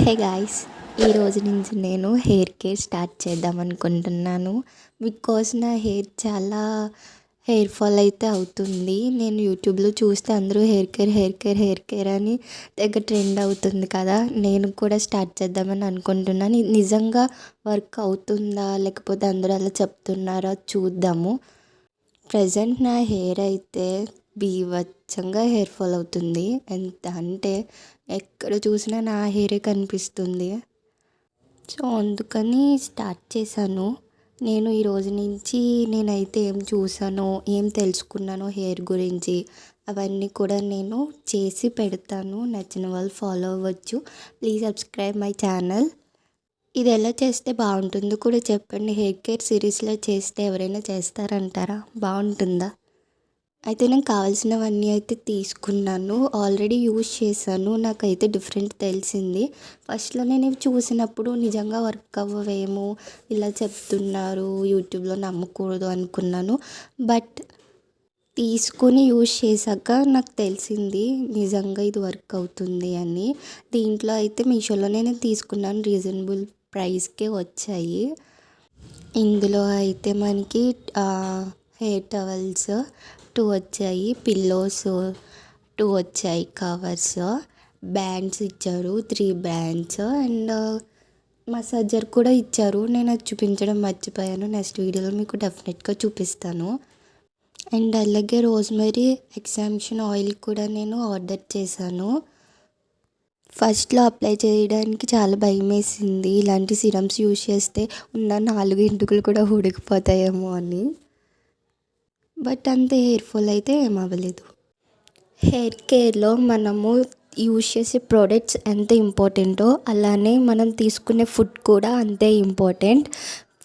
Hey guys, ఈరోజు నుంచి నేను హెయిర్ కేర్ స్టార్ట్ చేద్దాం అనుకుంటున్నాను. బికాస్ నా హెయిర్ ఫాల్ అయితే అవుతుంది. నేను యూట్యూబ్లో చూస్తే అందరూ హెయిర్ కేర్ అని తెగ ట్రెండ్ అవుతుంది కదా. నేను కూడా స్టార్ట్ చేద్దామని అనుకుంటున్నాను. ఇది నిజంగా వర్క్ అవుతుందా లేకపోతే అందరూ అలా చెప్తున్నారా చూద్దాము. ప్రజెంట్ నా హెయిర్ అయితే బీభత్సంగా హెయిర్ ఫాల్ అవుతుంది. ఎంత అంటే ఎక్కడ చూసినా నా హెయిరే కనిపిస్తుంది. సో అందుకని స్టార్ట్ చేశాను. నేను ఈరోజు నుంచి నేనైతే ఏం చూసానో, ఏం తెలుసుకున్నానో హెయిర్ గురించి అవన్నీ కూడా నేను చేసి పెడతాను. నచ్చిన వాళ్ళు ఫాలో అవ్వచ్చు. Please subscribe my channel. ఇది ఎలా చేస్తే బాగుంటుందో కూడా చెప్పండి. హెయిర్ కేర్ సిరీస్లో చేస్తే ఎవరైనా చేస్తారంటారా? బాగుంటుందా? అయితే నాకు కావాల్సినవన్నీ అయితే తీసుకున్నాను. ఆల్రెడీ యూజ్ చేశాను. నాకైతే డిఫరెంట్ తెలిసింది. ఫస్ట్లో నేను ఇవి చూసినప్పుడు నిజంగా వర్క్ అవ్వవేమో, ఇలా చెప్తున్నారు, యూట్యూబ్లో నమ్మకూడదు అనుకున్నాను. బట్ తీసుకొని యూజ్ చేశాక నాకు తెలిసింది నిజంగా ఇది వర్క్ అవుతుంది అని. దీంట్లో అయితే మీషోలోనే నేను తీసుకున్నాను. రీజనబుల్ ప్రైస్కే వచ్చాయి. ఇందులో అయితే మనకి హెయిర్ టవల్స్ 2 వచ్చాయి, పిల్లోస్ 2 వచ్చాయి, కవర్స్, బ్యాండ్స్ ఇచ్చారు 3 బ్యాండ్స్ అండ్ మసాజర్ కూడా ఇచ్చారు. నేను అది చూపించడం మర్చిపోయాను. నెక్స్ట్ వీడియోలో మీకు డెఫినెట్గా చూపిస్తాను. అండ్ అలాగే రోజ్మెరీ ఎక్సామిషన్ ఆయిల్ కూడా నేను ఆర్డర్ చేశాను. ఫస్ట్లో అప్లై చేయడానికి చాలా భయం వేసింది. ఇలాంటి సిరమ్స్ యూజ్ చేస్తే ఉన్న 4 ఎంటుకలు కూడా ఊడికిపోతాయేమో అని. బట్ అంతే, హెయిర్ ఫాల్ అయితే ఏం అవ్వలేదు. హెయిర్ కేర్లో మనము యూజ్ చేసే ప్రోడక్ట్స్ ఎంత ఇంపార్టెంటో అలానే మనం తీసుకునే ఫుడ్ కూడా అంతే ఇంపార్టెంట్.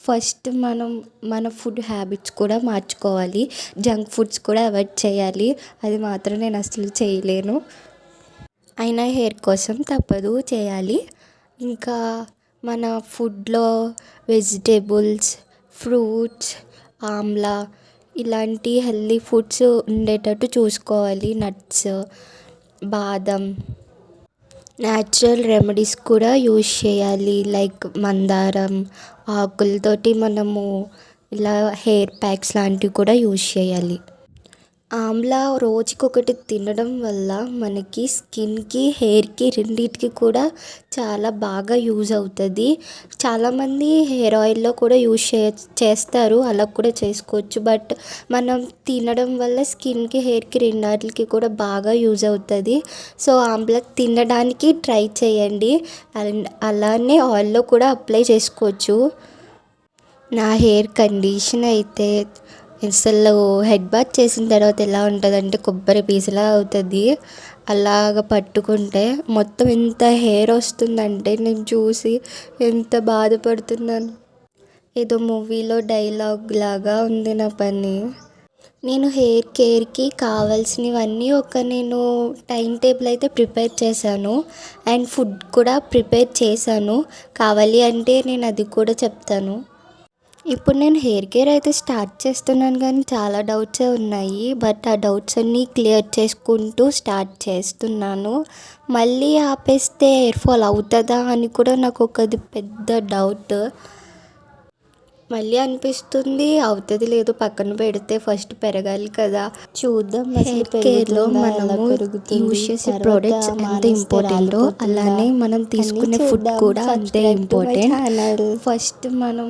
ఫస్ట్ మనం మన ఫుడ్ హ్యాబిట్స్ కూడా మార్చుకోవాలి. జంక్ ఫుడ్స్ కూడా అవాయిడ్ చేయాలి. అది మాత్రం నేను అసలు చేయలేను. అయినా హెయిర్ కోసం తప్పదు, చేయాలి. ఇంకా మన ఫుడ్లో వెజిటేబుల్స్, ఫ్రూట్స్, ఆమ్లా ఇలాంటి హెల్దీ ఫుడ్స్ ఉండేటట్టు చూసుకోవాలి. నట్స్, బాదం, న్యాచురల్ రెమెడీస్ కూడా యూజ్ చేయాలి. లైక్ మందారం ఆకులతోటి మనము ఇలా హెయిర్ ప్యాక్స్ లాంటివి కూడా యూజ్ చేయాలి. ఆమ్లా రోజుకొకటి తినడం వల్ల మనకి స్కిన్కి, హెయిర్కి రెండింటికి కూడా చాలా బాగా యూజ్ అవుతుంది. చాలామంది హెయిర్ ఆయిల్లో కూడా యూజ్ చేస్తారు, అలా కూడా చేసుకోవచ్చు. బట్ మనం తినడం వల్ల స్కిన్కి, హెయిర్కి రెండింటికి కూడా బాగా యూజ్ అవుతుంది. సో ఆమ్లా తినడానికి ట్రై చేయండి. అండ్ అలానే ఆయిల్లో కూడా అప్లై చేసుకోవచ్చు. నా హెయిర్ కండిషన్ అయితే అసలు హెడ్ బాత్ చేసిన తర్వాత ఎలా ఉంటుందంటే కొబ్బరి పీసులా అవుతుంది. అలాగ పట్టుకుంటే మొత్తం ఎంత హెయిర్ వస్తుందంటే నేను చూసి ఎంత బాధపడుతున్నాను. ఏదో మూవీలో డైలాగ్ లాగా ఉంది నా పని. నేను హెయిర్ కేర్కి కావాల్సినవన్నీ నేను టైం టేబుల్ అయితే ప్రిపేర్ చేశాను. అండ్ ఫుడ్ కూడా ప్రిపేర్ చేశాను. కావాలి అంటే నేను అది కూడా చెప్తాను. ఇప్పుడు నేను హెయిర్ కేర్ అయితే స్టార్ట్ చేస్తున్నాను, కానీ చాలా డౌట్సే ఉన్నాయి. బట్ ఆ డౌట్స్ అన్నీ క్లియర్ చేసుకుంటూ స్టార్ట్ చేస్తున్నాను. మళ్ళీ ఆపేస్తే హెయిర్ ఫాల్ అవుతుందా అని కూడా నాకు ఒకది పెద్ద డౌట్. మళ్ళీ అనిపిస్తుంది అవుతుంది లేదు పక్కన పెడితే ఫస్ట్ పెరగాలి కదా, చూద్దాం. హెయిర్ కేర్లో మనము యూజ్ చేసే ప్రోడక్ట్స్ ఎంత ఇంపార్టెంటో అలానే మనం తీసుకునే ఫుడ్ కూడా అంతే ఇంపార్టెంట్. ఫస్ట్ మనం